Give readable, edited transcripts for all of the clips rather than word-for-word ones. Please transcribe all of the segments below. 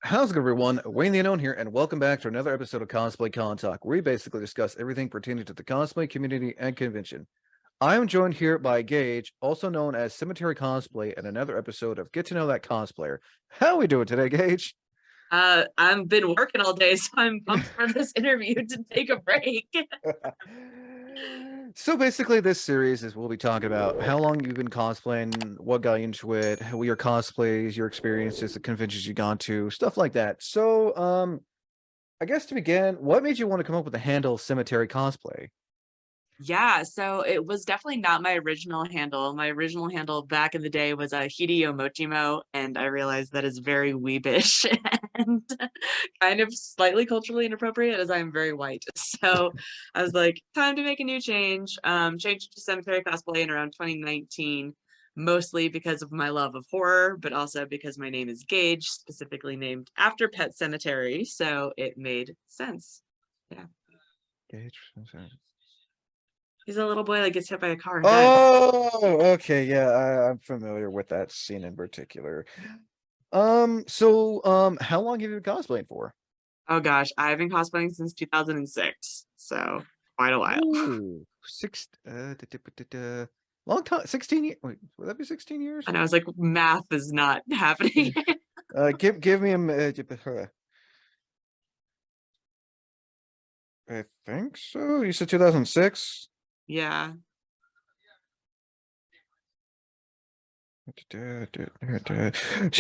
How's it going, everyone? Wayne the Unknown here, and welcome back to another episode of Cosplay Con Talk, where we basically discuss everything pertaining to the cosplay community and convention. I am joined here by Gage, also known as Semetary Cosplay, and another episode of Get to Know That Cosplayer. How are we doing today, Gage? I've been working all day, so I'm pumped for this interview to take a break. So basically, this series is we'll be talking about how long you've been cosplaying, what got you into it, how your cosplays, your experiences, the conventions you've gone to, stuff like that. So, I guess to begin, what made you want to come up with the handle Cemetery Cosplay? Yeah, so it was definitely not my original handle. My original handle back in the day was a Hideo Mochimo, and I realized that is very weebish and kind of slightly culturally inappropriate as I'm very white. So I was like, time to make a new change. Changed to Cemetery Cosplay in around 2019, mostly because of my love of horror, but also because my name is Gage, specifically named after Pet Cemetery. So it made sense. Yeah. Gage. He's a little boy that gets hit by a car and dies. Oh, okay, yeah, I'm familiar with that scene in particular. How long have you been cosplaying for? Oh gosh, I've been cosplaying since 2006, so quite a while. Ooh, long time, 16 years. Wait, would that be 16 years? And I was like, math is not happening. Give me a I think so. You said 2006? Yeah. So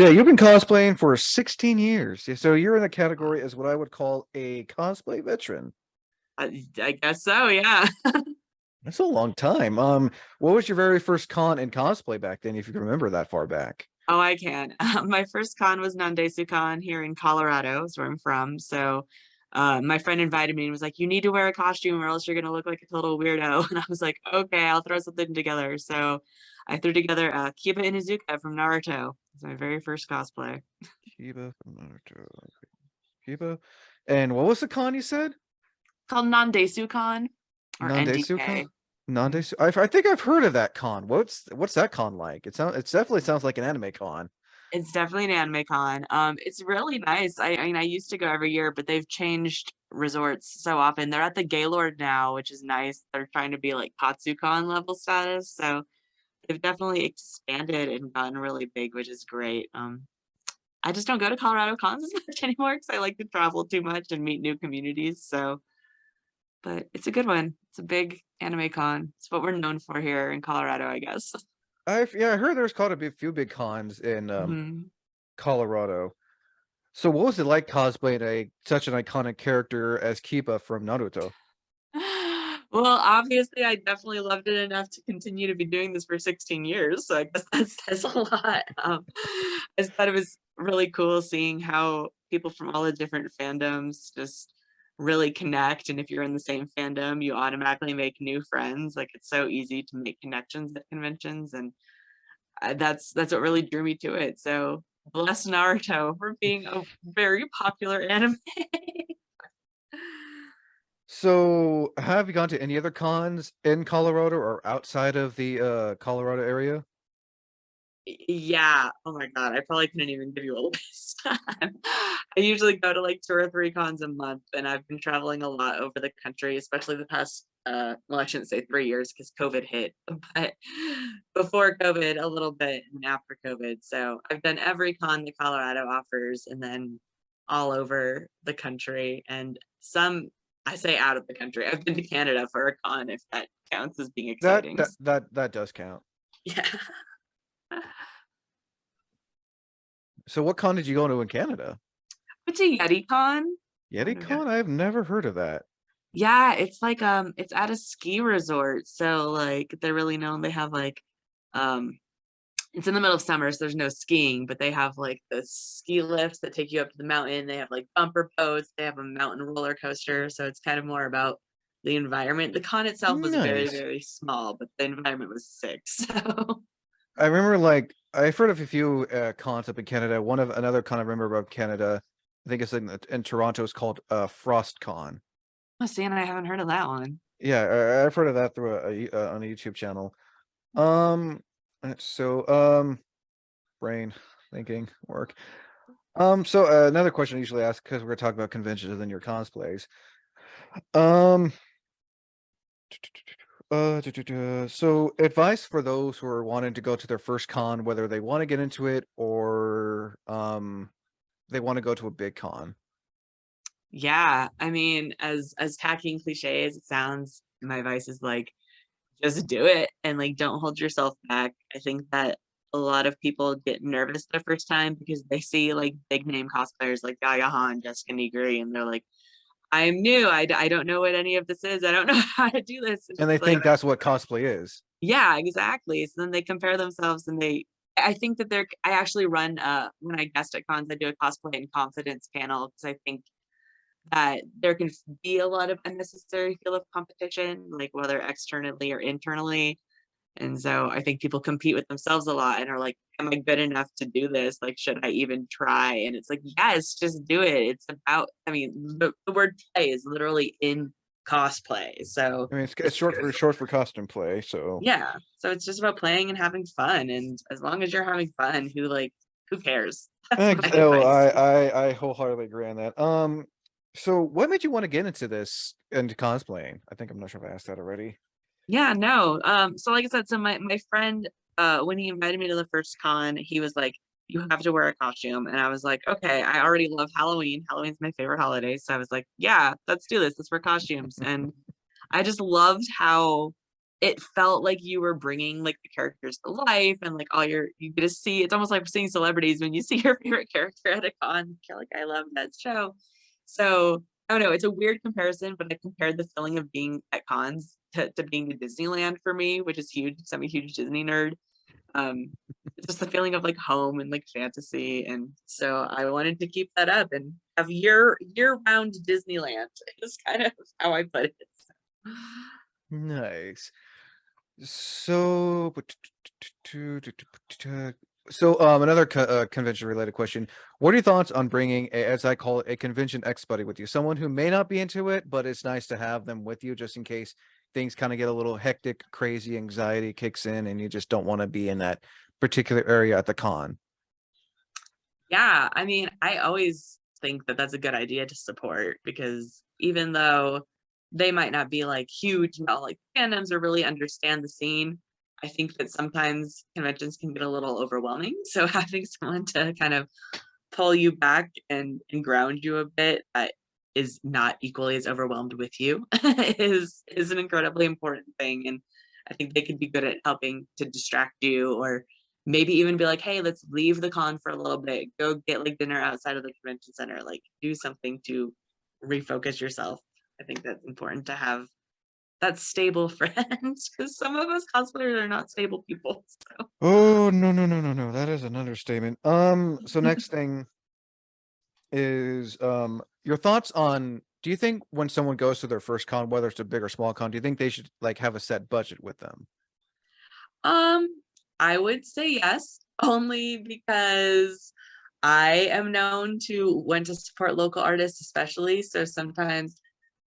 yeah, you've been cosplaying for 16 years. Yeah, so you're in the category as what I would call a cosplay veteran. I guess so, yeah. That's a long time. What was your very first con in cosplay back then, if you can remember that far back? Oh, I can. My first con was Nandesu Con here in Colorado, is where I'm from. So my friend invited me and was like, you need to wear a costume or else you're gonna look like a total weirdo. And I was like, okay, I'll throw something together. So I threw together Kiba Inuzuka from Naruto. It's my very first cosplay. Kiba from Naruto. Kiba. And what was the con you said? Called Nandesu Con or Nandesu con? NDK. Mhm. Nandesu. I think I've heard of that con. What's that con like? It definitely sounds like an anime con. It's definitely an anime con. It's really nice. I mean, I used to go every year, but they've changed resorts so often. They're at the Gaylord now, which is nice. They're trying to be like Katsucon level status, so they've definitely expanded and gotten really big, which is great. I just don't go to Colorado cons as much anymore because I like to travel too much and meet new communities. So, but it's a good one. It's a big anime con. It's what we're known for here in Colorado, I guess. I heard there's quite a few big cons in Mhm. Colorado. So what was it like cosplaying such an iconic character as Kiba from Naruto? Well, obviously, I definitely loved it enough to continue to be doing this for 16 years. So I guess that says a lot. I just thought it was really cool seeing how people from all the different fandoms just really connect. And if you're in the same fandom, you automatically make new friends. Like it's so easy to make connections at conventions, and that's what really drew me to it. So bless Naruto for being a very popular anime. So have you gone to any other cons in Colorado or outside of the Colorado area? Yeah. Oh my God. I probably couldn't even give you a list. I usually go to like 2 or 3 cons a month, and I've been traveling a lot over the country, especially the past, well, I shouldn't say 3 years because COVID hit, but before COVID, a little bit, and after COVID. So I've done every con that Colorado offers, and then all over the country, and some, I say out of the country. I've been to Canada for a con, if that counts as being That exciting. that that that does count. Yeah. So what con did you go to in Canada? It's a YetiCon. YetiCon? I have never heard of that. Yeah, it's like it's at a ski resort. So like they're really known. They have like um it's in the middle of summer, so there's no skiing, but they have like the ski lifts that take you up to the mountain. They have like bumper boats, they have a mountain roller coaster. So it's kind of more about the environment. The con itself was very, Nice. very small, but the environment was sick. So I remember like I've heard of a few cons up in Canada. One of another con I remember about Canada, I think it's in Toronto, is called FrostCon. oh, see, and I haven't heard of that one. Yeah, I've heard of that through on a YouTube channel. Um, so brain thinking work. So another question I usually ask, because we're talking about conventions and then your cosplays. Um, so advice for those who are wanting to go to their first con, whether they want to get into it or they want to go to a big con. Yeah, I mean, as tacky and cliche as it sounds, my advice is like just do it and like don't hold yourself back. I think that a lot of people get nervous the first time because they see like big name cosplayers like Gaia Han, Jessica Negri, and they're like, I'm new. I don't know what any of this is. I don't know how to do this. And And they it's like, think that's what cosplay is. yeah, exactly. So then they compare themselves and I think that I actually run, when I guest at cons, I do a cosplay and confidence panel because I think that there can be a lot of unnecessary feel of competition, like whether externally or internally. And so I think people compete with themselves a lot and are like, am I good enough to do this? Like, should I even try? And it's like, yes, just do it. It's about, I mean, the word play is literally in cosplay. So I mean, it's short for costume play. So yeah. So it's just about playing and having fun. And as long as you're having fun, who cares? That's my oh, advice. I wholeheartedly agree on that. So what made you want to get into this into cosplaying? I think I'm not sure if I asked that already. Yeah, no. So like I said, so my friend, when he invited me to the first con, he was like, you have to wear a costume. And I was like, okay, I already love Halloween. Halloween's my favorite holiday. So I was like, yeah, let's do this. Let's wear costumes. And I just loved how it felt like you were bringing like the characters to life and like you get to see, it's almost like seeing celebrities when you see your favorite character at a con. You're like, I love that show. So I don't know, it's a weird comparison, but I compared the feeling of being at cons to being to Disneyland for me, which is huge. 'Cause I'm a huge Disney nerd. Um, it's just the feeling of like home and like fantasy. And so I wanted to keep that up and have year round Disneyland is kind of how I put it. Nice. So, another convention related question. What are your thoughts on bringing, as I call it, a convention ex buddy with you? Someone who may not be into it, but it's nice to have them with you just in case things kind of get a little hectic, crazy, anxiety kicks in, and you just don't want to be in that particular area at the con. Yeah, I mean, I always think that that's a good idea to support because even though they might not be like huge, like fandoms or really understand the scene, I think that sometimes conventions can get a little overwhelming. So having someone to kind of pull you back and ground you a bit that is not equally as overwhelmed with you is an incredibly important thing. And I think they could be good at helping to distract you or maybe even be like, hey, let's leave the con for a little bit, go get like dinner outside of the convention center, like do something to refocus yourself. I think that's important to have that stable friend because some of us cosplayers are not stable people. So Oh, no, no, no, no, no. That is an understatement. So next thing is your thoughts on, do you think when someone goes to their first con, whether it's a big or small con, do you think they should like have a set budget with them? Um, I would say yes, only because I am known to when to support local artists, especially. So sometimes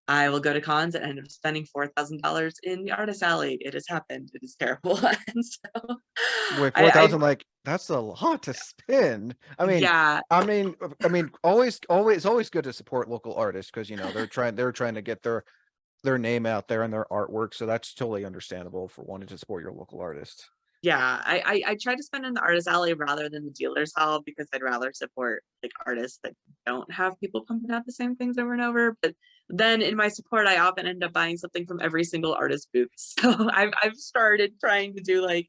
I will go to cons and end up spending $4,000 in the artist alley. It has happened. It is terrible. And so Wait, I 4,000, like that's a lot to spend. I mean, yeah, always, it's always good to support local artists because they're trying to get their name out there and their artwork. So that's totally understandable for wanting to support your local artists. yeah, I try to spend in the artist alley rather than the dealer's hall because I'd rather support like artists that don't have people pumping out the same things over and over. But then in my support, I often end up buying something from every single artist booth. So I've started trying to do like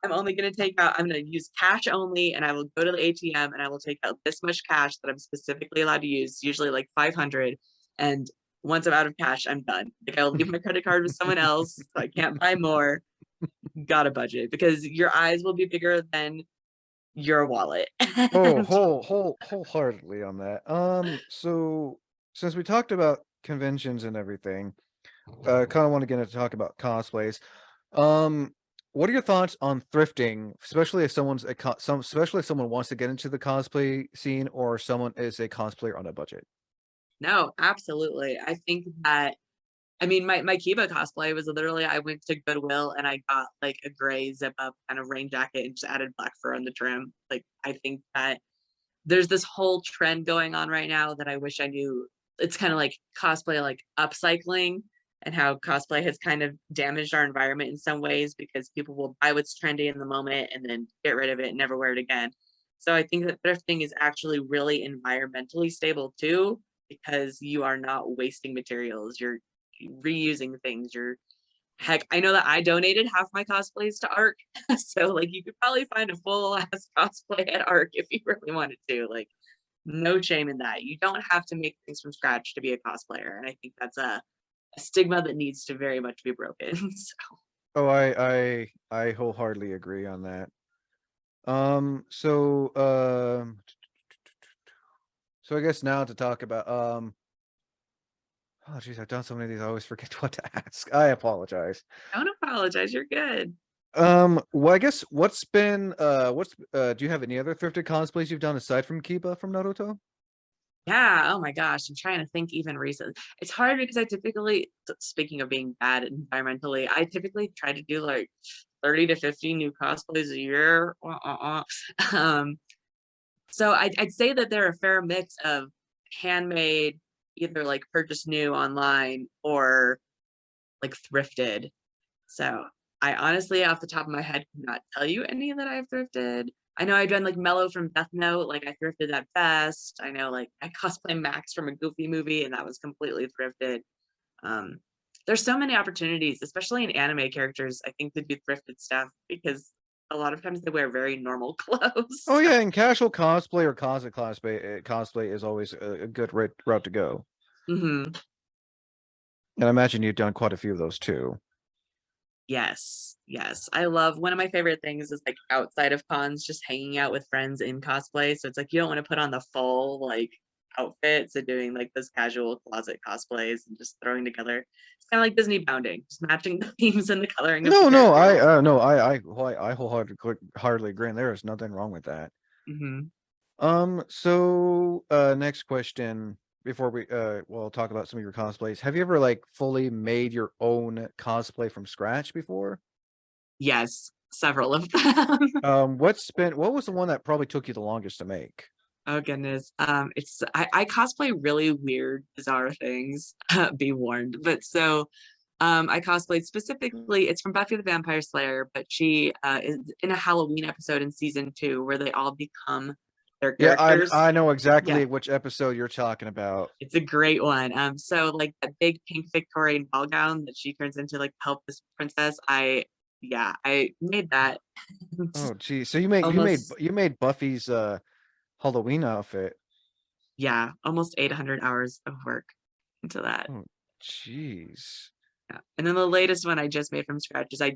I'm gonna use cash only and I will go to the ATM and I will take out this much cash that I'm specifically allowed to use, usually like 500. And once I'm out of cash, I'm done. Like I'll leave my credit card with someone else, so I can't buy more. Got a budget because your eyes will be bigger than your wallet. Oh, And wholeheartedly on that. So since we talked about conventions and everything, kind of want to get into talk about cosplays. Um, what are your thoughts on thrifting, especially if especially if someone wants to get into the cosplay scene or someone is a cosplayer on a budget? no, absolutely. I think that I mean my Kiba cosplay was literally I went to Goodwill and I got like a gray zip up kind of rain jacket and just added black fur on the trim. Like I think that there's this whole trend going on right now that I wish I knew. It's kind of like cosplay, like upcycling, and how cosplay has kind of damaged our environment in some ways because people will buy what's trendy in the moment and then get rid of it and never wear it again. So I think that thrifting is actually really environmentally stable too, because you are not wasting materials. You're reusing things. You're Heck, I know that I donated half my cosplays to ARC. So like you could probably find a full ass cosplay at ARC if you really wanted to. Like no shame in that. You don't have to make things from scratch to be a cosplayer. And I think that's a stigma that needs to very much be broken. So Oh, I wholeheartely agree on that. So I guess now to talk about oh geez, I've done so many of these, I always forget what to ask. I apologize. don't apologize. You're good. Well, I guess do you have any other thrifted cosplays you've done aside from Kiba from Naruto? Yeah. Oh my gosh. I'm trying to think even recent. It's hard because I typically, speaking of being bad environmentally, I typically try to do like 30 to 50 new cosplays a year. Um, So I'd say that they're a fair mix of handmade, either like purchased new online or like thrifted. So I honestly, off the top of my head, could not tell you any that I've thrifted. I know I've done like Mellow from Death Note, like I thrifted that vest. I know like I cosplay Max from a Goofy movie, and that was completely thrifted. Um, there's so many opportunities, especially in anime characters, I think, to do thrifted stuff because a lot of times they wear very normal clothes. Oh So, yeah, and casual cosplay or cosplay is always a good route to go. mhm. And I imagine you've done quite a few of those too. Yes, yes. I love one of my favorite things is like outside of cons, just hanging out with friends in cosplay. So it's like you don't want to put on the full like outfit. So doing like those casual closet cosplays and just throwing together. It's kind of like Disney bounding, just matching the themes and the coloring of the No, no, characters. I wholeheartedly agree. And there is nothing wrong with that. Hmm. Next question before we'll talk about some of your cosplays. Have you ever like fully made your own cosplay from scratch before? Yes, several of them. What was the one that probably took you the longest to make? Oh goodness. I cosplay really weird, bizarre things. Be warned. But so I cosplayed specifically, it's from Buffy the Vampire Slayer, but she is in a Halloween episode in season 2 where they all become their Yeah, characters. I know Yeah, exactly which episode you're talking about. it's a great one. So like that big pink Victorian ball gown that she turns into like help this princess. I made that. Oh geez. So Almost, you made Buffy's Halloween outfit. yeah, almost 800 hours of work into that. Oh jeez. Yeah. And then the latest one I just made from scratch is I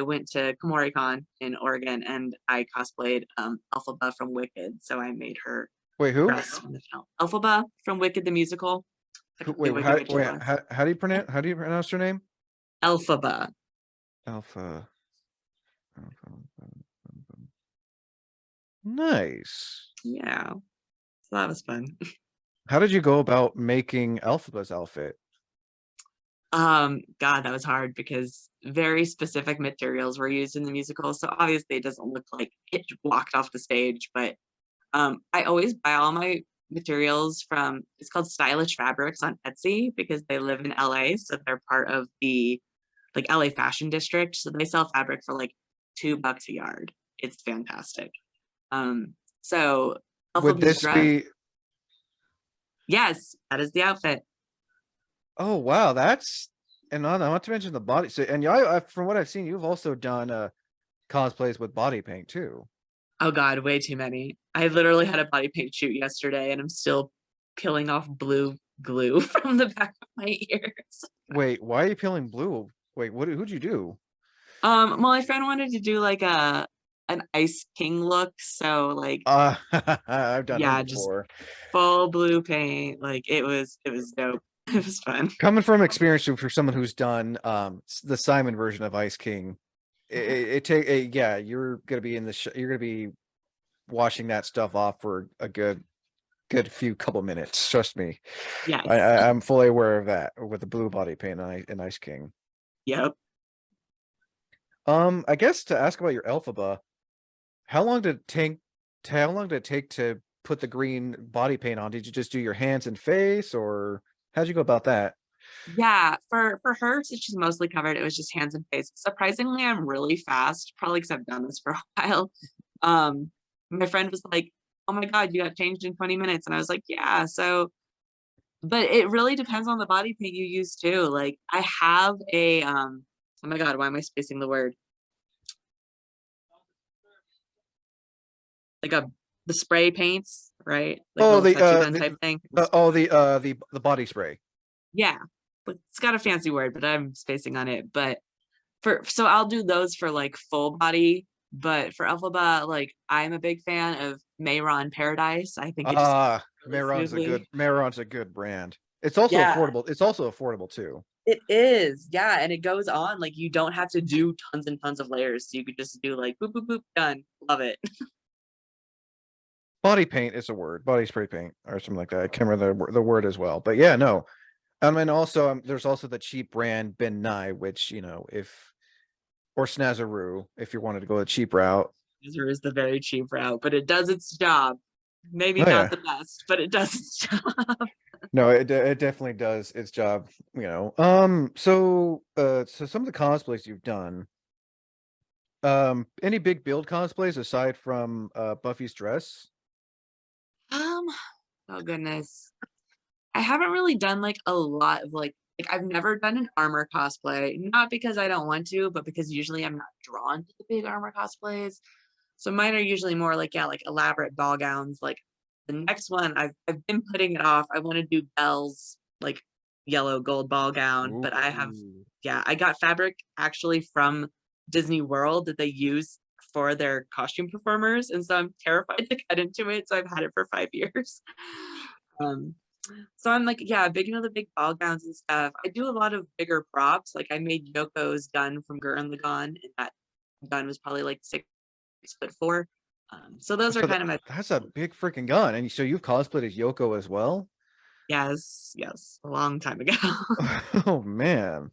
went to KomoriCon in Oregon and I cosplayed Elphaba from Wicked. So I made her Wait, who? dress from the film. Elphaba from Wicked the musical. Technically Wicked Witch of the West. how do you pronounce her name? Elphaba. Alpha. Nice. Yeah. So that was fun. How did you go about making Alphaba's outfit? God, that was hard because very specific materials were used in the musical. So obviously it doesn't look like it walked off the stage, but I always buy all my materials from it's called Stylish Fabrics on Etsy because they live in LA, so they're part of the like LA fashion district. So they sell fabric for like $2 a yard. It's fantastic. So Would Elphaba's this dress, be yes, that is the outfit. Oh wow, that's and not to mention the body. So and from what I've seen, you've also done cosplays with body paint too. Oh God, way too many. I literally had a body paint shoot yesterday and I'm still peeling off blue glue from the back of my ears. Wait, why are you peeling blue? Wait, who'd you do? Well, my friend wanted to do like a an Ice King look, so like I've done him yeah, just before. full blue paint. Like it was dope. It was fun. Coming from experience for someone who's done the Simon version of Ice King, yeah, you're gonna be you're gonna be washing that stuff off for a good few couple minutes. Trust me, Yes. I'm fully aware of that with the blue body paint and Ice King. Yep. I guess to ask about your Elphaba, how long did it take to put the green body paint on? Did you just do your hands and face, or how'd you go about that? Yeah, for her, since she's mostly covered, it was just hands and face. Surprisingly, I'm really fast, probably because I've done this for a while. Um, my friend was like, "Oh my God, you got changed in 20 minutes," and I was like, "Yeah." So, but it really depends on the body paint you use too. Like, I have a oh my God, why am I spacing the word? Like the spray paints, right? Like Oh, little touchy gun type thing. the body spray. Yeah, but it's got a fancy word, but I'm spacing on it. But so I'll do those for like full body. But for Elphaba, like I'm a big fan of Mayron Paradise. I think it just Ah, really smoothly. Mehron's a good brand. It's also Yeah, affordable. It's also affordable too. it is. Yeah, and it goes on like you don't have to do tons and tons of layers. So you could just do like boop boop boop done. Love it. Body paint is a word. Body spray paint or something like that. I can't remember the word as well. But yeah, no. And also there's also the cheap brand Ben Nye, which if or Snazaroo, if you wanted to go the cheap route. User is the very cheap route, but it does its job. Maybe Oh not yeah. the best, but it does its job. No, it definitely does its job, So some of the cosplays you've done, any big build cosplays aside from Buffy's dress? Um, oh goodness. I haven't really done like a lot of like I've never done an armor cosplay, not because I don't want to, but because usually I'm not drawn to the big armor cosplays. So mine are usually more like yeah, like elaborate ball gowns. Like the next one I've been putting it off. I want to do Belle's like yellow gold ball gown, but I have Ooh. yeah, I got fabric actually from Disney World that they use for their costume performers, and so I'm terrified to cut into it. So I've had it for 5 years. Um, so I'm like, yeah, big into the big ball gowns and stuff. I do a lot of bigger props. Like I made Yoko's gun from Gurren Lagann, and that gun was probably like 6'4". So those are So kind of my that's a big freaking gun. And so you've cosplayed as Yoko as well? yes, yes, a long time ago. Oh man.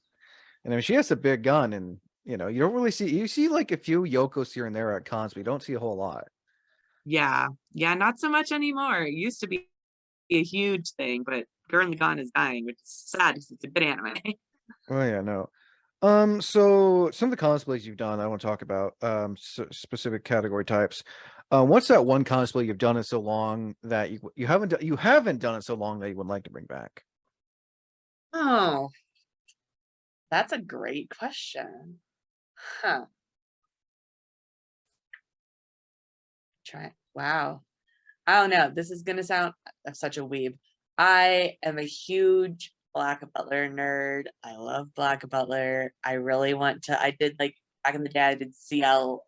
And I mean she has a big gun, and you don't really see like a few Yokos here and there at cons, but you don't see a whole lot. Yeah, yeah, not so much anymore. It used to be a huge thing, but Gurren Lagann is dying, which is sad because it's a good anime. Oh yeah, no. So some of the cosplays you've done, I want to talk about specific category types. What's that one cosplay you've done it so long that you haven't done it so long that you would like to bring back? Oh, that's a great question. Huh. Try. Wow. I don't know. This is gonna sound such a weeb. I am a huge Black Butler nerd. I love Black Butler. I really want to. I did like back in the day. I did CL.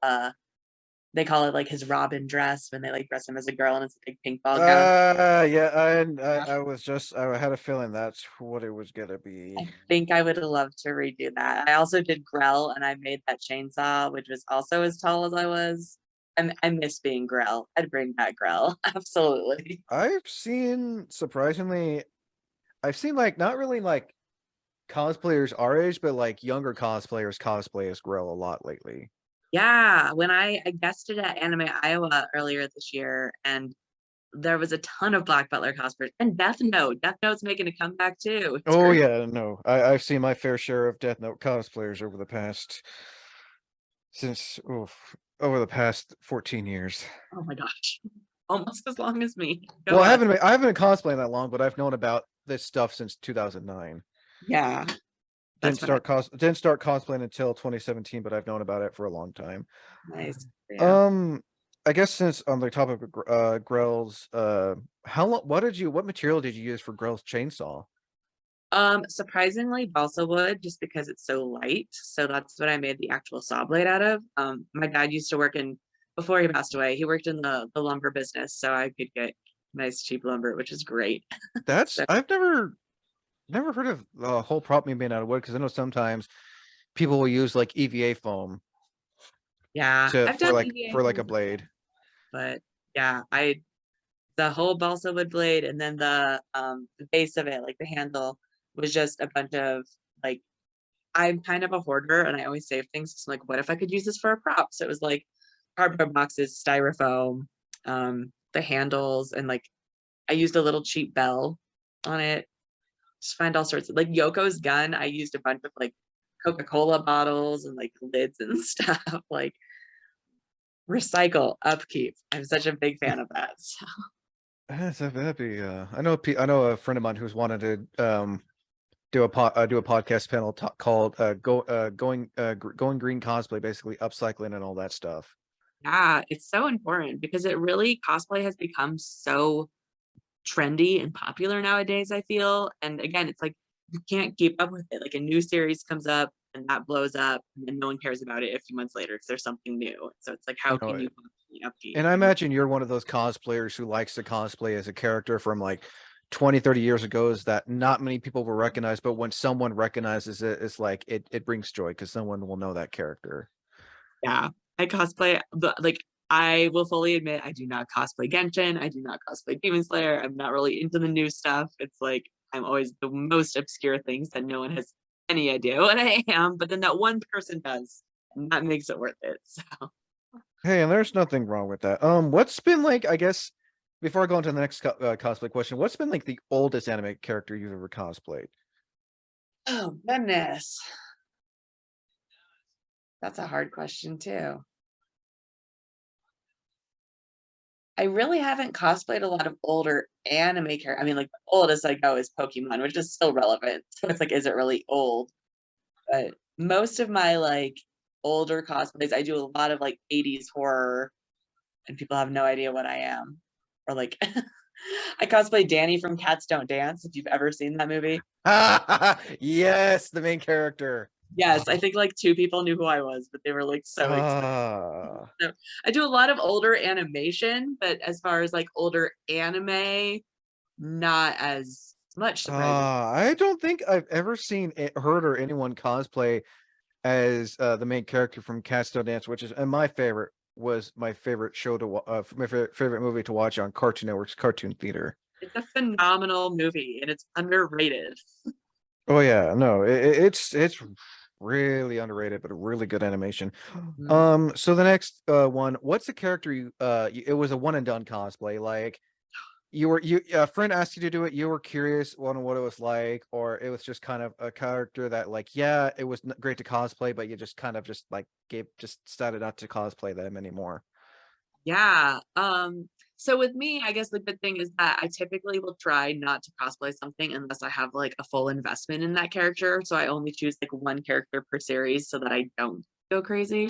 They call it like his Robin dress when they like dress him as a girl and it's a big pink ball gown. Yeah, Yeah. I had a feeling that's what it was gonna I be. think I would have loved to redo that. I also did Grell and I made that chainsaw, which was also as tall as I was. I miss being Grell. I'd bring back Grell. Absolutely. I've seen like not really like cosplayers our age, but like younger cosplayers cosplay as Grill a lot lately. Yeah, when I guested at Anime Iowa earlier this year, and there was a ton of Black Butler cosplayers and Death Note. Death Note's making a comeback too. It's Oh great. yeah, no. I've seen my fair share of Death Note cosplayers since over the past 14 years. Oh my gosh. Almost as long as me. Well, Go us. I haven't been cosplaying that long, but I've known about this stuff since 2009. Yeah, that's what I Didn't start cosplaying until 2017, but I've known about it for a long time. nice. Yeah. Um, I guess since on the topic of Grell's, how long? What material did you use for Grell's chainsaw? Surprisingly balsa wood just because it's so light. So that's what I made the actual saw blade out of. My dad used to work in before he passed away, he worked in the lumber business, so I could get nice cheap lumber, which is great. That's So I've never heard of the whole prop being made out of wood, because I know sometimes people will use like EVA foam yeah, to I've done for EVA like a things before, blade. but yeah, I the whole balsa wood blade and then the base of it, like the handle, was just a bunch of like I'm kind of a hoarder and I always save things. So I'm like, what if I could use this for a prop? So it was like cardboard boxes, styrofoam, the handles, and like I used a little cheap bell on it. Just find all sorts of like Yoko's gun. I used a bunch of like Coca-Cola bottles and like lids and stuff. Like recycle, upkeep. I'm such a big fan of that. So. That'd be. I know a friend of mine who's wanted to do a podcast panel called going green cosplay, basically upcycling and all that stuff. Yeah, it's so important because it really cosplay has become so trendy and popular nowadays, I feel. And again, it's like you can't keep up with it. Like a new series comes up and that blows up, and then no one cares about it a few months later because there's something new. So it's like, I how know can you it. constantly upkeep? And I imagine you're one of those cosplayers who likes to cosplay as a character from like 20, 30 years ago, is that not many people will recognize, but when someone recognizes it, it's like it brings joy because someone will know that character. Yeah, I cosplay, but like I will fully admit I do not cosplay Genshin. I do not cosplay Demon Slayer. I'm not really into the new stuff. It's like I'm always the most obscure things that no one has any idea what I am, but then that one person does, and that makes it worth it. So. Hey, and there's nothing wrong with that. What's been like, I guess, before I go into the next cosplay question, what's been like the oldest anime character you've ever cosplayed? Oh goodness, that's a hard question too. I really haven't cosplayed a lot of older anime characters. I mean, like the oldest I go is Pokemon, which is still relevant. So it's like, is it really old? But most of my like older cosplays, I do a lot of like 80s horror, and people have no idea what I am. Or like I cosplay Danny from Cats Don't Dance, if you've ever seen that movie. Yes, the main character. Yes, I think like two people knew who I was, but they were like so excited. Ah. So I do a lot of older animation, but as far as like older anime, not as much, surprising. I don't think I've ever seen it, heard or anyone cosplay as the main character from Cats Don't Dance, which is and my favorite was my favorite show to my favorite movie to watch on Cartoon Network's Cartoon Theater. It's a phenomenal movie and it's underrated. Oh yeah, no, it's really underrated, but a really good animation. Mm. So the next one, what's the character it was a one and done cosplay, like you a friend asked you to do it, you were curious on what it was like, or it was just kind of a character that like, yeah, it was great to cosplay, but you just kind of just like just decided not to cosplay them anymore. Yeah. So with me, I guess the good thing is that I typically will try not to cosplay something unless I have like a full investment in that character. So I only choose like one character per series so that I don't go crazy.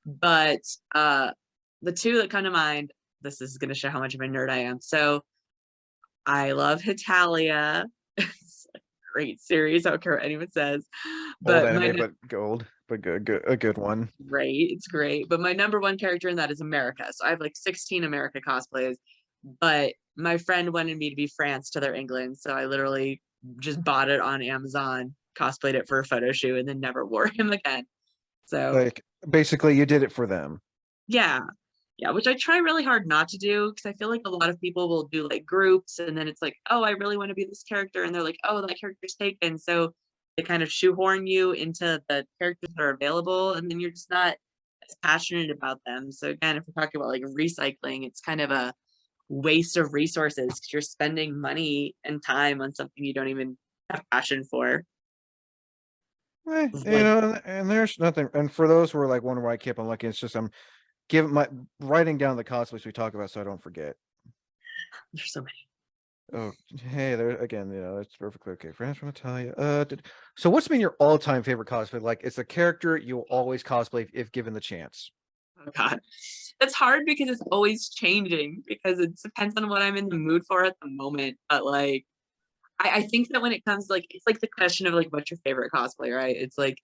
But the two that come to mind, this is gonna show how much of a nerd I am. So I love Hitalia. It's a great series. I don't care what anyone says. Old But anime, but gold, but good, a good one. great. It's great. But my number one character in that is America. So I have like 16 America cosplays. But my friend wanted me to be France to their England. So I literally just bought it on Amazon, cosplayed it for a photo shoot, and then never wore him again. So Like basically, you did it for them. yeah. Yeah, which I try really hard not to do because I feel like a lot of people will do like groups and then it's like, oh, I really want to be this character. And they're like, oh, that character's taken. So they kind of shoehorn you into the characters that are available. And then you're just not as passionate about them. So again, if we're talking about like recycling, it's kind of a waste of resources because you're spending money and time on something you don't even have passion for. You Like, know, and there's nothing. And for those who are like wondering why I keep on looking, it's just I'm giving my writing down the cosplays we talk about so I don't forget. there's so many. Oh, hey, there again. You know, it's perfectly okay. Friends from Italia. So what's been your all-time favorite cosplay? Like, it's a character you'll always cosplay if given the chance. Oh God. It's hard because it's always changing because it depends on what I'm in the mood for at the moment. But like I think that when it comes like it's like the question of like what's your favorite cosplay, right? It's like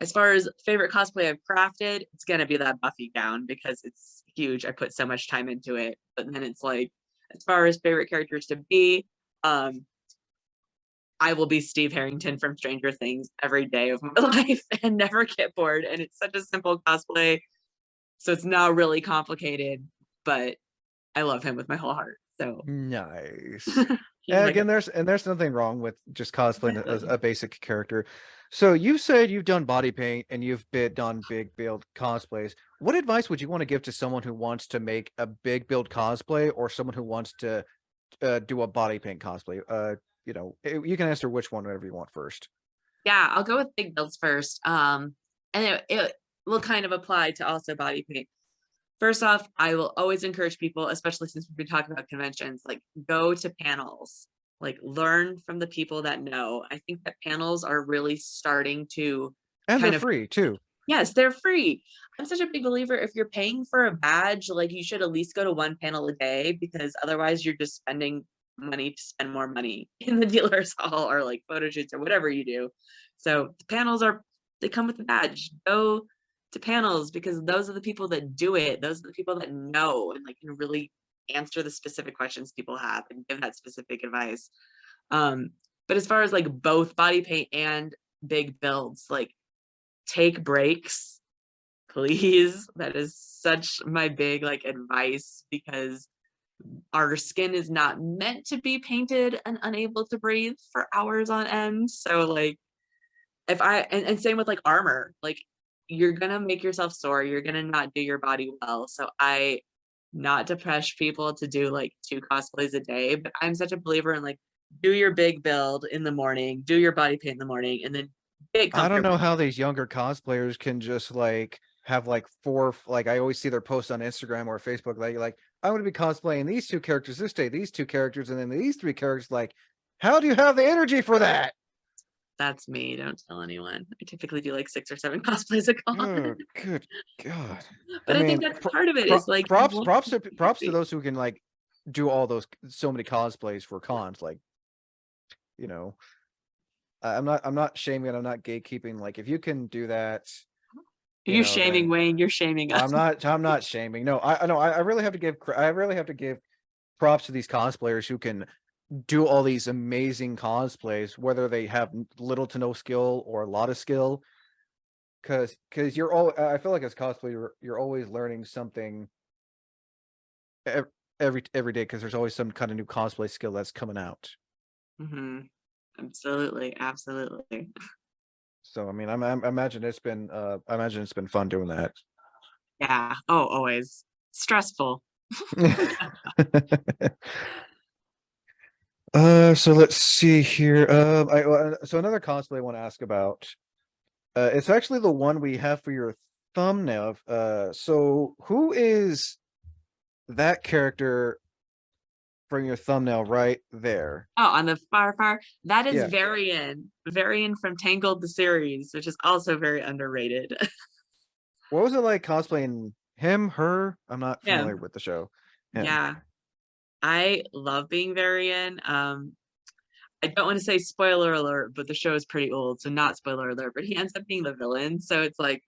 as far as favorite cosplay I've crafted, it's gonna be that Buffy gown because it's huge. I put so much time into it. But then it's like as far as favorite characters to be, um, I will be Steve Harrington from Stranger Things every day of my life and never get bored. And it's such a simple cosplay. So it's not really complicated, but I love him with my whole heart. So Nice. he's And my again, there's nothing wrong with just cosplaying as guy. a basic character. So you said you've done body paint and done big build cosplays. What advice would you want to give to someone who wants to make a big build cosplay or someone who wants to do a body paint cosplay? You can answer which one whenever you want first. Yeah, I'll go with big builds first. And it will kind of apply to also body paint. First off, I will always encourage people, especially since we've been talking about conventions, like go to panels, like learn from the people that know. I think that panels are really starting to And they're kind of, free too. yes, they're free. I'm such a big believer. If you're paying for a badge, like you should at least go to one panel a day, because otherwise you're just spending money to spend more money in the dealer's hall or like photo shoots or whatever you do. So the panels they come with a badge. Go to panels, because those are the people that do it. Those are the people that know and like can really answer the specific questions people have and give that specific advice. Um, but as far as like both body paint and big builds, like take breaks, please. That is such my big like advice, because our skin is not meant to be painted and unable to breathe for hours on end. So like if I and same with like armor, like you're gonna make yourself sore, you're gonna not do your body well. So I not to press people to do like 2 cosplays a day, but I'm such a believer in like do your big build in the morning, do your body paint in the morning, and then get I don't comfortable. know how these younger cosplayers can just like have like four, like I always see their posts on Instagram or Facebook, like I want to be cosplaying these two characters this day, these two characters, and then these three characters. Like, how do you have the energy for that? That's me. Don't tell anyone. I typically do like 6 or 7 cosplays a con. Oh, good God. I But I think mean, that's part of it is like you want people to be props to happy. those who can like do all those so many cosplays for cons. Like, you know, I'm not shaming it. I'm not gatekeeping. Like, if you can do that, You're then shaming Wayne, you're shaming us. I'm not shaming. No, I really have to I really have to give props to these cosplayers who can do all these amazing cosplays, whether they have little to no skill or a lot of skill. Because you're all I feel like as cosplayer, you're always learning something ev- every day because there's always some kind of new cosplay skill that's coming out. Hmm. Absolutely, absolutely. So I mean, I imagine I imagine it's been fun doing that. Yeah. Oh, always stressful. So let's see here. So another cosplay I want to ask about. It's actually the one we have for your thumbnail. So who is that character from your thumbnail right there? Oh, on the far, that is Yeah. Varian. Varian from Tangled the series, which is also very underrated. What was it like cosplaying him, her? I'm not Yeah. familiar with the show. Him. Yeah. I love being Varian. I don't want to say spoiler alert, but the show is pretty old, so not spoiler alert, but he ends up being the villain. So it's like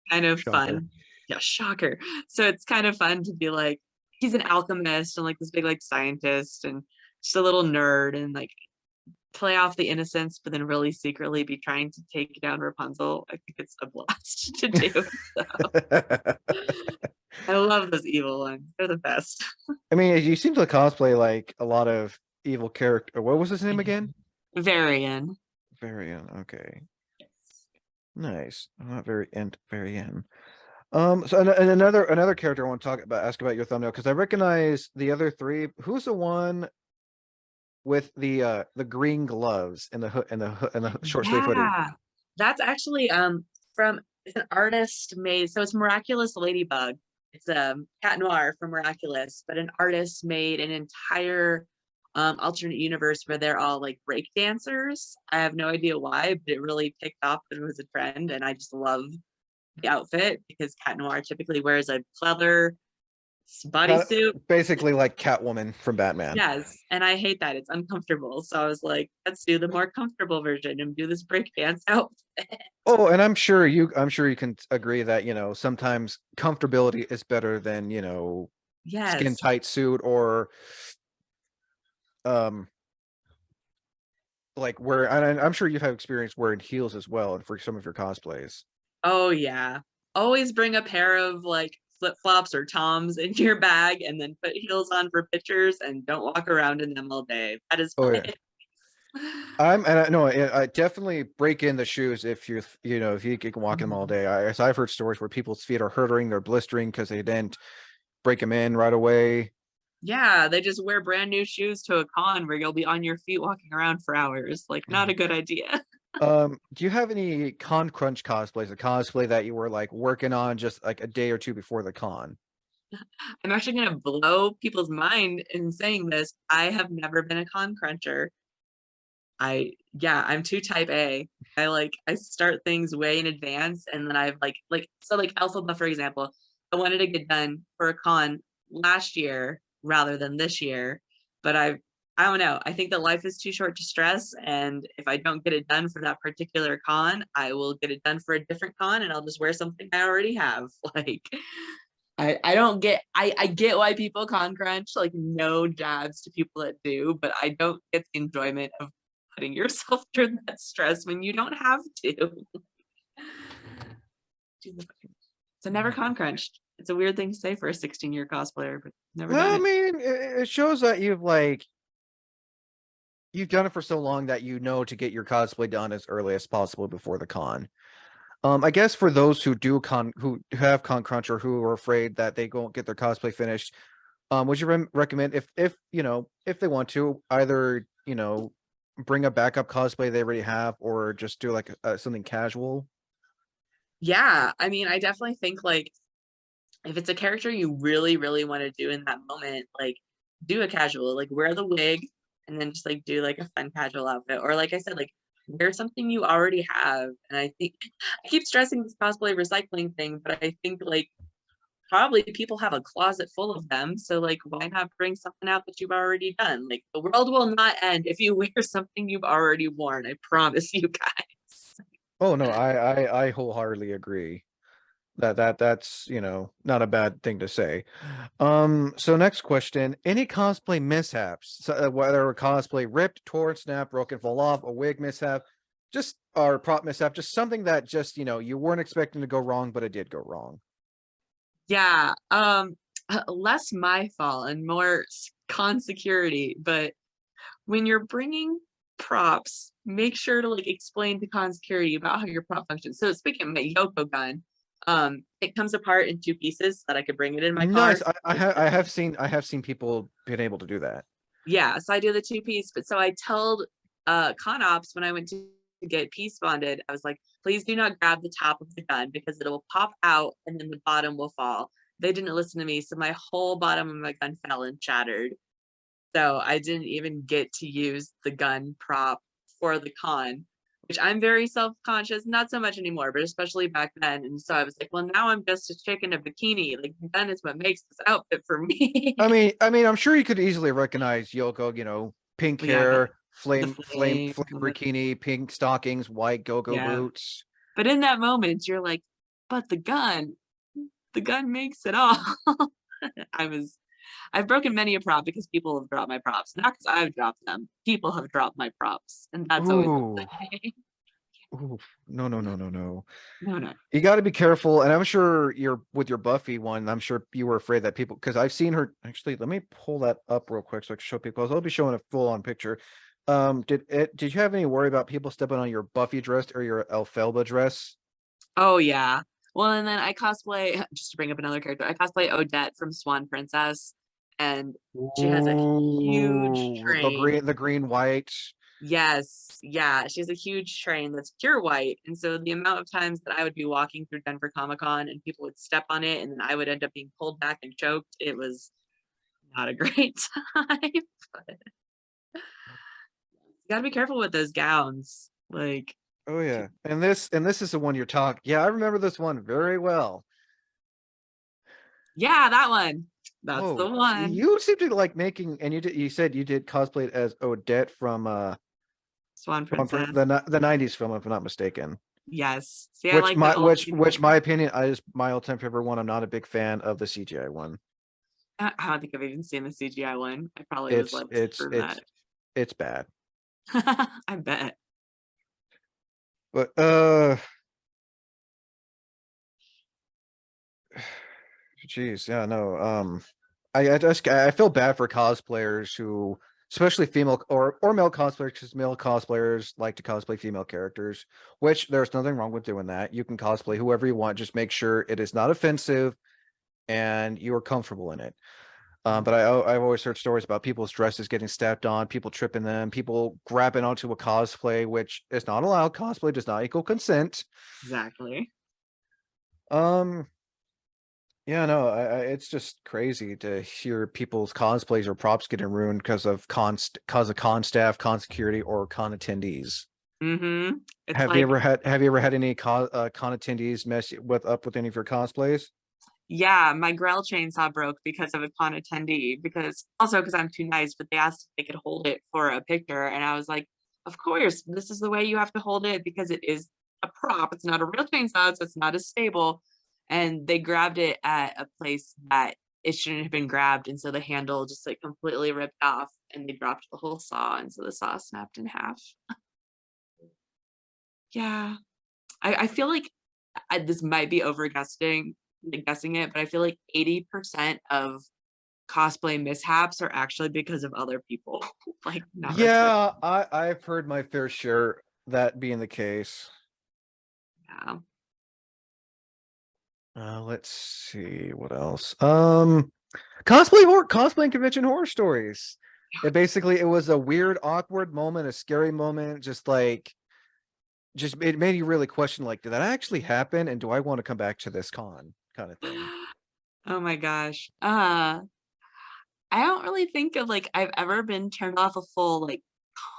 kind of Shocker. fun. Yeah, shocker. So it's kind of fun to be like, he's an alchemist and like this big like scientist and just a little nerd and like play off the innocence, but then really secretly be trying to take down Rapunzel. I think it's a blast to do. So I love those evil ones. They're the best. I mean, you seem to cosplay like a lot of evil character. What was his name again? Varian. Varian. Okay. Nice. I'm not very in. So and another character I want to ask about your thumbnail because I recognize the other three. Who's the one with the green gloves and the short sleeve hoodie? Yeah. That's actually from it's an artist made, so it's Miraculous Ladybug. It's a Cat Noir from Miraculous, but an artist made an entire alternate universe where they're all like break dancers. I have no idea why, but it really picked up and was a trend, and I just love the outfit because Cat Noir typically wears a pleather Kind bodysuit. of basically like Catwoman from Batman. Yes, and I hate that. It's uncomfortable. So I was like, let's do the more comfortable version and do this breakdance outfit. Oh, and I'm sure you can agree that, sometimes comfortability is better than, skin Yes. tight suit or um like where and I'm sure you've had experience wearing heels as well and for some of your cosplays. Oh yeah. Always bring a pair of like flip-flops or Toms in your bag and then put heels on for pictures and don't walk around in them all day. That is Oh my yeah. And I know I definitely break in the shoes if if you can walk in them all Mhm. day. So I've heard stories where people's feet are hurting, they're blistering because they didn't break them in right away. Yeah, they just wear brand new shoes to a con where you'll be on your feet walking around for hours. Like, not a good idea. Do you have any con crunch cosplays, a cosplay that you were like working on just like a day or two before the con? I'm actually going to blow people's mind in saying this. I have never been a con cruncher. Yeah, I'm too type A. I start things way in advance and then I've so like Alpha, for example, I wanted to get done for a con last year rather than this year, but I don't know. I think that life is too short to stress, and if I don't get it done for that particular con, I will get it done for a different con and I'll just wear something I already have. Like I don't get I get why people con crunch, like no jabs to people that do, but I don't get the enjoyment of putting yourself through that stress when you don't have to. So never con crunched. It's a weird thing to say for a 16-year cosplayer, but never done I it. mean, it shows that you've done it for so long that you know to get your cosplay done as early as possible before the con. I guess for those who have con crunch or who are afraid that they won't get their cosplay finished, would you recommend if if they want to either bring a backup cosplay they already have or just do like something casual? Yeah, I mean, I definitely think like if it's a character you really, really want to do in that moment, like do a casual, like wear the wig and then just like do like a fun casual outfit. Or like I said, like wear something you already have. And I think I keep stressing this cosplay recycling thing, but I think like probably people have a closet full of them. So like why not bring something out that you've already done? Like the world will not end if you wear something you've already worn. I promise you guys. Oh no, I wholeheartedly agree. That's not a bad thing to say. So next question: any cosplay mishaps? So, whether a cosplay ripped, torn, snapped, broken, fall off, a wig mishap, just or prop mishap, just something that just you weren't expecting to go wrong, but it did go wrong. Yeah, less my fault and more con security, but when you're bringing props, make sure to like explain to con security about how your prop functions. So speaking of my Yoko gun, it comes apart in two pieces so that I could bring it in my car. Nice. I have seen people been able to do that. Yeah, so I do the two piece, but so I told con ops when I went to get piece bonded, I was like, please do not grab the top of the gun because it will pop out and then the bottom will fall. They didn't listen to me, so my whole bottom of my gun fell and shattered. So I didn't even get to use the gun prop for the con, which I'm very self-conscious, not so much anymore, but especially back then. And so I was like, well, now I'm just a chick in a bikini. Like the gun is what makes this outfit for me. I'm sure you could easily recognize Yoko. Pink But yeah, the hair, the flame flame, bikini, pink stockings, white go-go yeah. boots. But in that moment, you're like, but the gun makes it all. I was I've broken many a prop because people have dropped my props. Not because I've dropped them. People have dropped my props. And that's always Ooh, okay. ooh, no, no, no, no, no. No, no. You got to be careful, and I'm sure you're with your Buffy one. I'm sure you were afraid that people, because I've seen her. Actually, let me pull that up real quick so I can show people. I'll be showing a full-on picture. Did you have any worry about people stepping on your Buffy dress or your Elphaba dress? Oh yeah. Well, and then I cosplay just to bring up another character. I cosplay Odette from Swan Princess, and she has a huge Ooh, train. the green white. Yes, yeah, she has a huge train that's pure white. And so the amount of times that I would be walking through Denver Comic Con and people would step on it and then I would end up being pulled back and choked, it was not a great time. But you gotta be careful with those gowns. Like, Oh yeah, and this is the one you're talking. Yeah, I remember this one very well. yeah, that one. That's the Oh, one. you seem to like making, and you said you did cosplay as Odette from Swan Princess. the '90s film, if I'm not mistaken. Yes. See, I like the old Which CGI. my opinion, my old time favorite one. I'm not a big fan of the CGI one. I don't think I've even seen the CGI one. I probably was It's led to it's prove that. it's it's bad. I bet. But geez, yeah, no. I feel bad for cosplayers who especially female or male cosplayers, because male cosplayers like to cosplay female characters, which there's nothing wrong with doing that. You can cosplay whoever you want, just make sure it is not offensive and you are comfortable in it. But I've always heard stories about people's dresses getting stepped on, people tripping them, people grabbing onto a cosplay, which is not allowed. Cosplay does not equal consent. Exactly. Um, yeah, no, it's just crazy to hear people's cosplays or props getting ruined because of con staff, con security, or con attendees. It's Have you like, ever had any con attendees mess with any of your cosplays? yeah, my Grell chainsaw broke because of a con attendee, because I'm too nice, but they asked if they could hold it for a picture. And I was like, of course, this is the way you have to hold it because it is a prop. It's not a real chainsaw, so it's not as stable. And they grabbed it at a place that it shouldn't have been grabbed. And so the handle just like completely ripped off and they dropped the whole saw. And so the saw snapped in half. Yeah. I feel like this might be over guessing it, but I feel like 80% of cosplay mishaps are actually because of other people, like not respect. Yeah, I've heard my fair share that being the case. Yeah. Let's see what else. Cosplay and convention horror stories. It was a weird, awkward moment, a scary moment, just it made you really question, like, did that actually happen? And do I want to come back to this con kind of thing? Oh my gosh. I don't really think of like I've ever been turned off a full like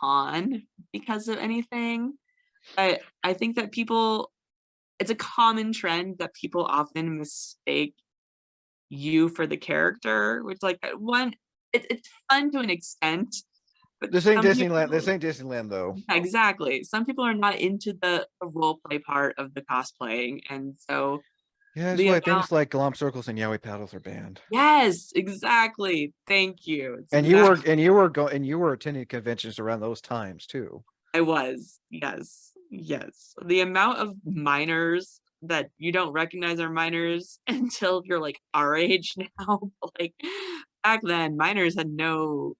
con because of anything. But I think that it's a common trend that people often mistake you for the character, which like one, it's fun to an extent, but This ain't some Disneyland. people This ain't Disneyland though. exactly. Some people are not into the role play part of the cosplaying, and so Yeah, that's the why amount things like glom circles and yaoi paddles are banned. yes, exactly. Thank you. It's And exactly you were attending conventions around those times too. I was. Yes. Yes. The amount of minors that you don't recognize are minors until you're like our age now. Like back then, minors had no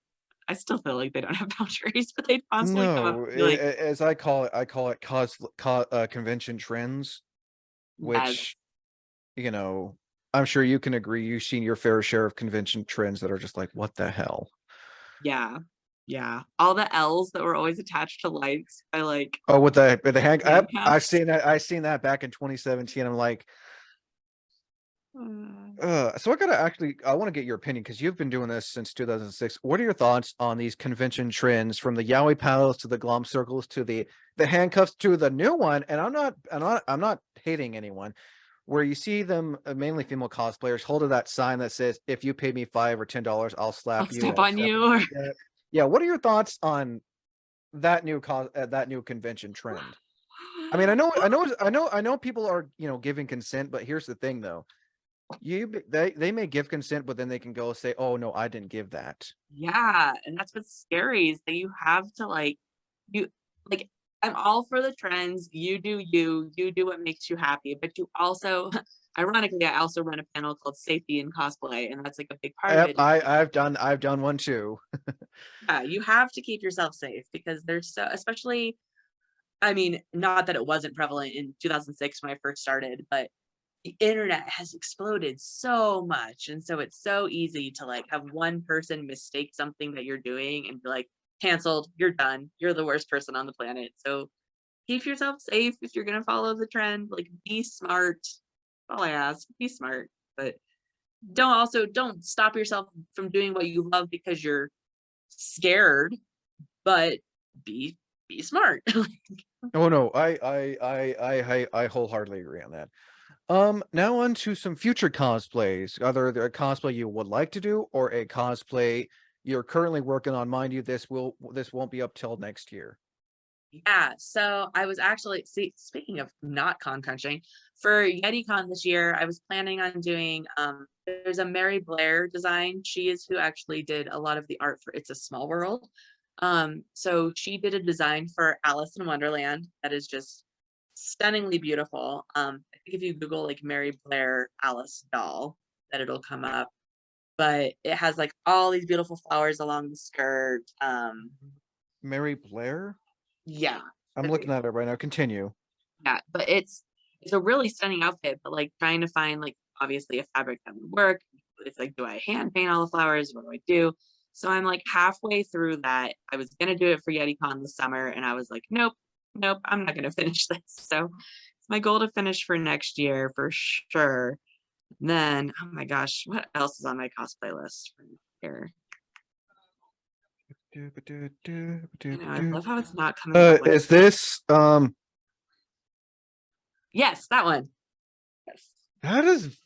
I still feel like they don't have boundaries, but they'd constantly come up No, and be like, as I call it convention trends, yes, which, you know, I'm sure you can agree. You've seen your fair share of convention trends that are just like, what the hell? yeah, yeah. All the L's that were always attached to lights by like Oh, with the hang up, handcuffs. I've seen that back in 2017. I'm like, Mm. so I want to get your opinion because you've been doing this since 2006. What are your thoughts on these convention trends from the yaoi paddles to the glom circles to the handcuffs to the new one? And I'm not hating anyone. Where you see them, mainly female cosplayers, holding that sign that says, "If you pay me $5 or $10, I'll I'll slap you. step I'll on step you. on Or you." Yeah. What are your thoughts on that new convention trend? I mean, I know people are, giving consent, but here's the thing though. They may give consent, but then they can go say, "Oh no, I didn't give that." yeah, and that's what's scary is that you have to like you like I'm all for the trends. You do what makes you happy, but you also ironically I also run a panel called Safety in Cosplay, and that's like a big part of Yep, it. I've done one too. Yeah, you have to keep yourself safe because there's so especially I mean, not that it wasn't prevalent in 2006 when I first started, but the internet has exploded so much. And so it's so easy to like have one person mistake something that you're doing and be like, canceled, you're done, you're the worst person on the planet. So keep yourself safe if you're going to follow the trend. Like, be smart. That's all I ask, be smart. But don't stop yourself from doing what you love because you're scared, but be be smart. Oh no, I wholeheartedly agree on that. Now on to some future cosplays. Either a cosplay you would like to do or a cosplay you're currently working on. Mind you, this won't be up till next year. Yeah, so I was actually speaking of not con crunching, for YetiCon this year, I was planning on doing there's a Mary Blair design. She is who actually did a lot of the art for It's a Small World. So she did a design for Alice in Wonderland that is just stunningly beautiful. I think if you Google like Mary Blair Alice doll, that it'll come up. but it has like all these beautiful flowers along the skirt. Mary Blair? Yeah. I'm looking at it right now. Continue. Yeah, but it's a really stunning outfit, but like trying to find like obviously a fabric that would work. It's like, do I hand paint all the flowers? What do I do? So I'm like halfway through that. I was gonna do it for YetiCon this summer, and I was like, nope, nope, I'm not gonna finish this. So it's my goal to finish for next year for sure. Then, oh my gosh, what else is on my cosplay list for here? I know, I love how it's not coming up with. Is this Yes, that one. Yes. that is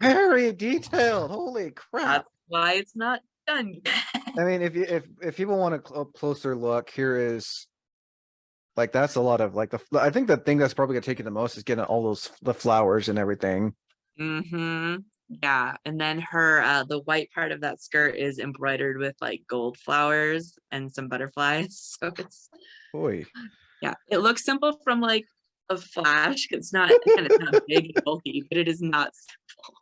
very detailed. Holy crap. That's why it's not done yet. I mean, if people want a closer look, here is like that's a lot of like I think the thing that's probably gonna take you the most is getting all the flowers and everything. Mm-hmm. Yeah. And then her the white part of that skirt is embroidered with like gold flowers and some butterflies. So it's Boy. yeah, it looks simple from like a flash. It's not again, it's not big and bulky, but it is not simple.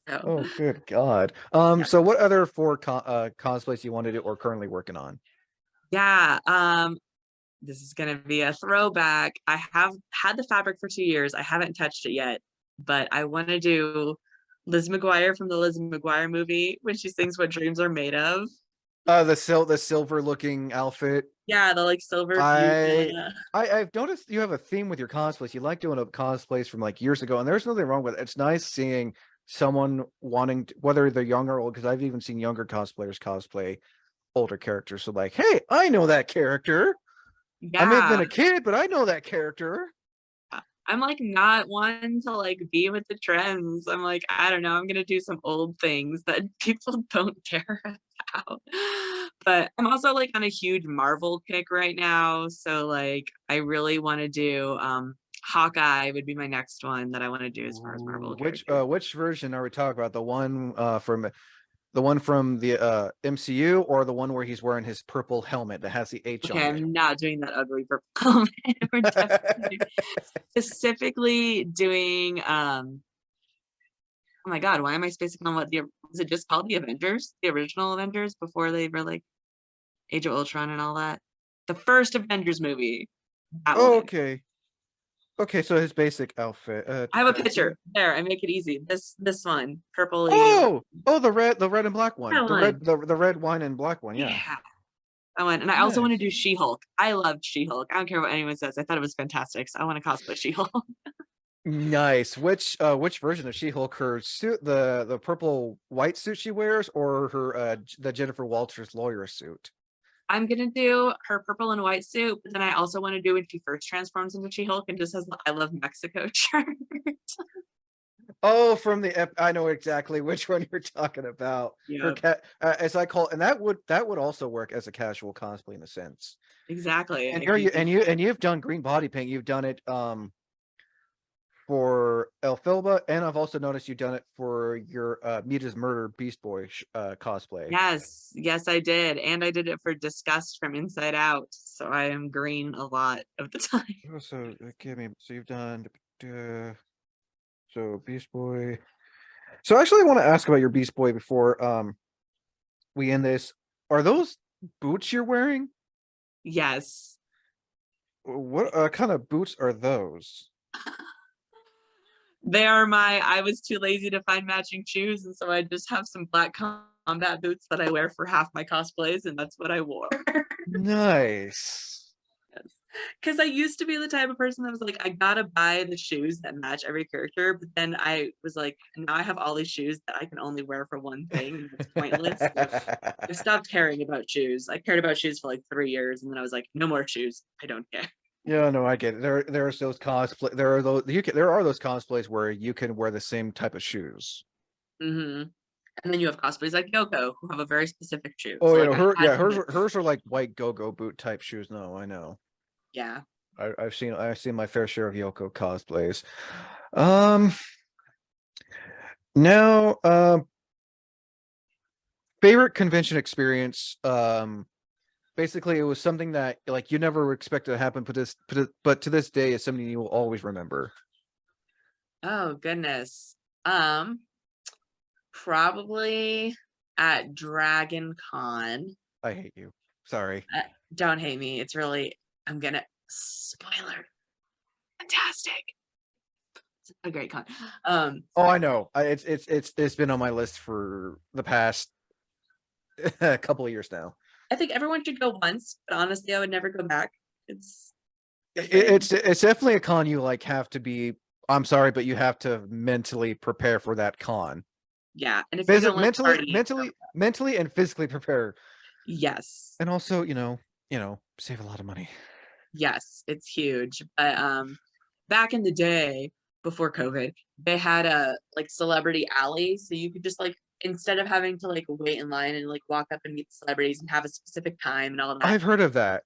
So Oh, good God. yeah. So what other four cosplays you want to do or currently working on? Yeah. This is gonna be a throwback. I have had the fabric for 2 years. I haven't touched it yet, but I want to do Liz McGuire from the Liz McGuire movie when she sings "What Dreams Are Made Of." The silver looking outfit. Yeah, the like silver I fuchsia. I've noticed you have a theme with your cosplays. You like doing a cosplays from like years ago, and there's nothing wrong with it. It's nice seeing someone wanting to, whether they're young or old, because I've even seen younger cosplayers cosplay older characters. So like, hey, I know that character. I may have been Yeah, a kid, but I know that character. I'm like not one to like be with the trends. I'm like, I don't know, I'm gonna do some old things that people don't care about. But I'm also like on a huge Marvel kick right now. So like I really want to do Hawkeye would be my next one that I want to do as far as Marvel Ooh, characters. which version are we talking about? The one from the MCU or the one where he's wearing his purple helmet that has the H Okay, on it? I'm not doing that ugly purple helmet. We're definitely specifically doing oh my god, why am I spacing on what the was it just called the Avengers? The original Avengers before they were like Age of Ultron and all that? The first Avengers movie. That Oh, one. okay. Okay, so his basic outfit. I have a picture. There, I make it easy. This one. Purpley. Oh, the red and black one. That one. The red wine and black one, yeah. Yeah. That one. And I also want to Nice. do She-Hulk. I loved She-Hulk. I don't care what anyone says. I thought it was fantastic. So I want to cosplay She-Hulk. Nice. Which version of She-Hulk, her suit, the purple white suit she wears, or her the Jennifer Walters lawyer suit? I'm gonna do her purple and white suit, but then I also want to do when she first transforms into She-Hulk and just has the I love Mexico shirt. Oh, from the I know exactly which one you're talking about. Her Yep, cat, as I call, and that would also work as a casual cosplay in a sense. exactly. And It here can you be and you've done green body paint. You've done it for Elphilba, and I've also noticed you've done it for your Muta's Murder Beast Boy cosplay. yes, yes, I did. And I did it for Disgust from Inside Out. So I am green a lot of the time. Oh, so give me. So you've done. So Beast Boy. So actually, I want to ask about your Beast Boy before we end this. Are those boots you're wearing? Yes. What kind of boots are those? They are my I was too lazy to find matching shoes, and so I just have some black combat boots that I wear for half my cosplays, and that's what I wore. Nice. Because I used to be the type of person that was like, I gotta buy the shoes that match every character. But then I was like, now I have all these shoes that I can only wear for one thing, and it's pointless. So I stopped caring about shoes. I cared about shoes for like 3 years, and then I was like, no more shoes. I don't care. Yeah, no, I get it. There's those cosplay. There are those there are those cosplays where you can wear the same type of shoes. And then you have cosplays like Yoko who have a very specific shoe. Oh, So you like know, I had to make hers are like white go-go boot type shoes. No, I know. yeah. I've seen my fair share of Yoko cosplays. Um, now, favorite convention experience. Basically, it was something that like you never expected to happen, but to this day, is something you will always remember. Oh goodness. Um, probably. at Dragon Con. I hate you. Sorry. Don't hate me. It's really, I'm gonna, spoiler, fantastic. It's a great con. Oh, I know. It's been on my list for the past a couple of years now. I think everyone should go once, but honestly, I would never go back. It's It's definitely a con you like have to be. I'm sorry, but you have to mentally prepare for that con. yeah. And if you don't like party, Mentally, and physically prepare, yes, and also save a lot of money. yes, it's huge. But back in the day before COVID, they had a like celebrity alley, so you could just like instead of having to like wait in line and like walk up and meet celebrities and have a specific time and all that. I've heard of that.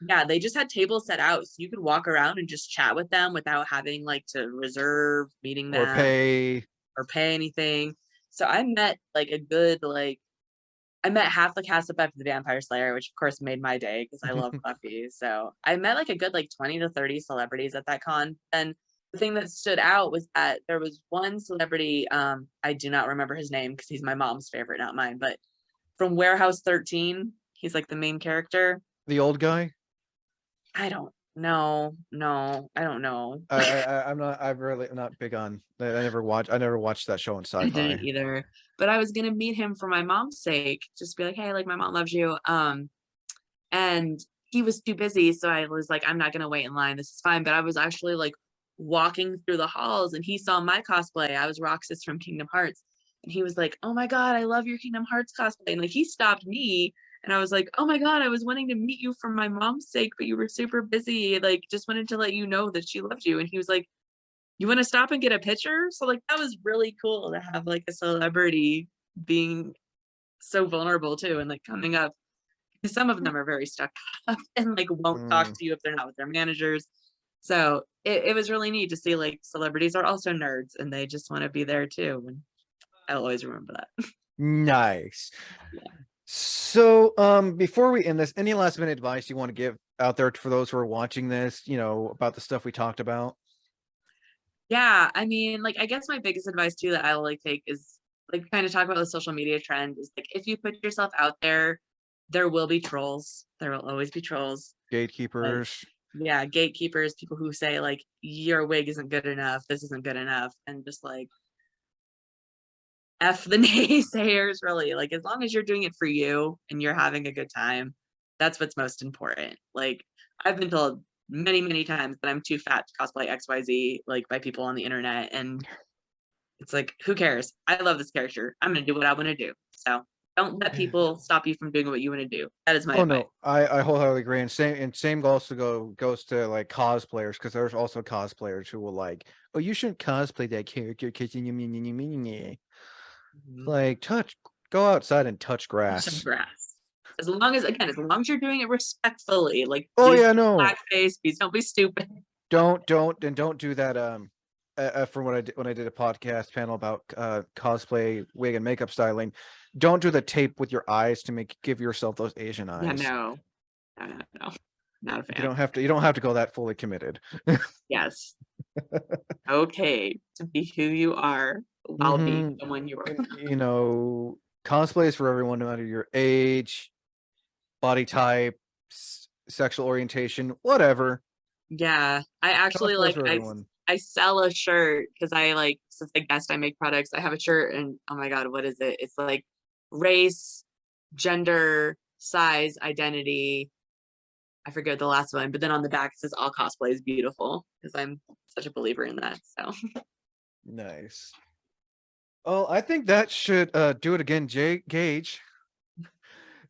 Yeah, they just had tables set out so you could walk around and just chat with them without having like to reserve meeting Or them pay. or pay anything. So I met like a good like I met half the cast of Buffy the Vampire Slayer, which of course made my day because I love Buffy. So I met like a good like 20 to 30 celebrities at that con. And the thing that stood out was that there was one celebrity, I do not remember his name because he's my mom's favorite, not mine, but from Warehouse 13, he's like the main character. The old guy. I don't know. No, I don't know. I'm not. I'm really not big on. I never watched that show on I Sci-Fi. didn't either. But I was gonna meet him for my mom's sake, just be like, hey, like my mom loves you. And he was too busy, so I was like, I'm not gonna wait in line. This is fine. But I was actually like walking through the halls, and he saw my cosplay. I was Roxas from Kingdom Hearts, and he was like, oh my god, I love your Kingdom Hearts cosplay. And like he stopped me, and I was like, oh my god, I was wanting to meet you for my mom's sake, but you were super busy. Like just wanted to let you know that she loved you. And he was like, you want to stop and get a picture? So like that was really cool to have like a celebrity being so vulnerable too and like coming up. Some of them are very stuck up and like won't talk to you if they're not with their managers. So it was really neat to see like celebrities are also nerds and they just want to be there too. And I'll always remember that. Nice. Yeah. So, before we end this, any last minute advice you want to give out there for those who are watching this, about the stuff we talked about? Yeah, I mean, like I guess my biggest advice too that I'll like take is like kind of talk about the social media trend is like if you put yourself out there will be trolls. There will always be trolls. Like, Gatekeepers. yeah, gatekeepers, people who say like your wig isn't good enough, this isn't good enough, and just like F the naysayers, really. Like as long as you're doing it for you and you're having a good time, that's what's most important. Like I've been told many, many times that I'm too fat to cosplay XYZ, like by people on the internet. And it's like, who cares? I love this character. I'm gonna do what I want to do. So don't let people stop you from doing what you want to do. That is my advice. No, I wholeheartedly agree. And same also goes to like cosplayers, because there's also cosplayers who will like, oh, you shouldn't cosplay that character because Mhm. like go outside and touch Some grass. grass. As long as again, as long as you're doing it respectfully, like Oh please yeah, don't no. blackface, please don't be stupid. Don't do that. For when I did a podcast panel about cosplay, wig, and makeup styling, don't do the tape with your eyes to give yourself those Asian Yeah, eyes. no. No. Not a You fan. don't have to go that fully committed. Yes. Okay to be who you are while being someone you are. Cosplay is for everyone, no matter your age, body type, sexual orientation, whatever. Yeah. I actually Cosplay is like for everyone. I sell a shirt because I like since I guessed I make products, I have a shirt and oh my god, what is it? It's like race, gender, size, identity. I forget the last one, but then on the back it says all cosplay is beautiful because I'm such a believer in that. So Nice. Oh, I think that should do it again, Gage.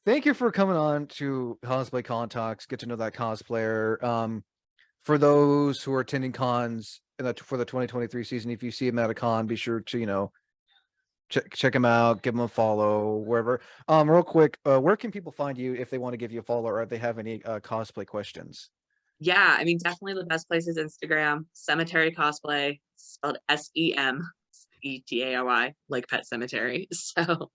Thank you for coming on to Cosplay Con Talks. Get to know that cosplayer. For those who are attending cons for the 2023 season, if you see him at a con, be sure to check him out, give him a follow wherever. Real quick, where can people find you if they want to give you a follow or if they have any cosplay questions? yeah, I mean definitely the best place is Instagram, Semetary Cosplay, spelled Semetary, like Pet Cemetery. So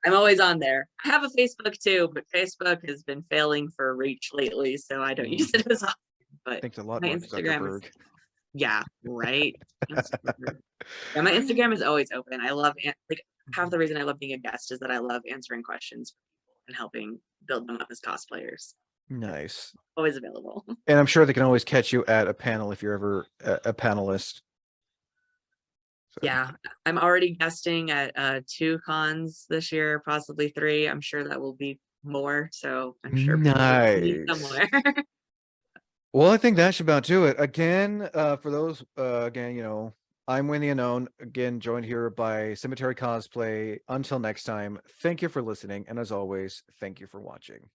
I'm always on there. I have a Facebook too, but Facebook has been failing for reach lately, so I don't use it as often. But Thanks a lot, my Mark Instagram is Zuckerberg. yeah, right. Yeah, my Instagram is always open. I love like half the reason I love being a guest is that I love answering questions for people and helping build them up as cosplayers. Nice. Always available. And I'm sure they can always catch you at a panel if you're ever a panelist. So, Yeah, I'm already guesting at 2 cons this year, possibly 3. I'm sure that will be more, so I'm sure people will see me nice. somewhere. Well, I think that should about do it. Again, for those, again, I'm Winnie Unknown, again, joined here by Cemetery Cosplay. Until next time, thank you for listening. And as always, thank you for watching.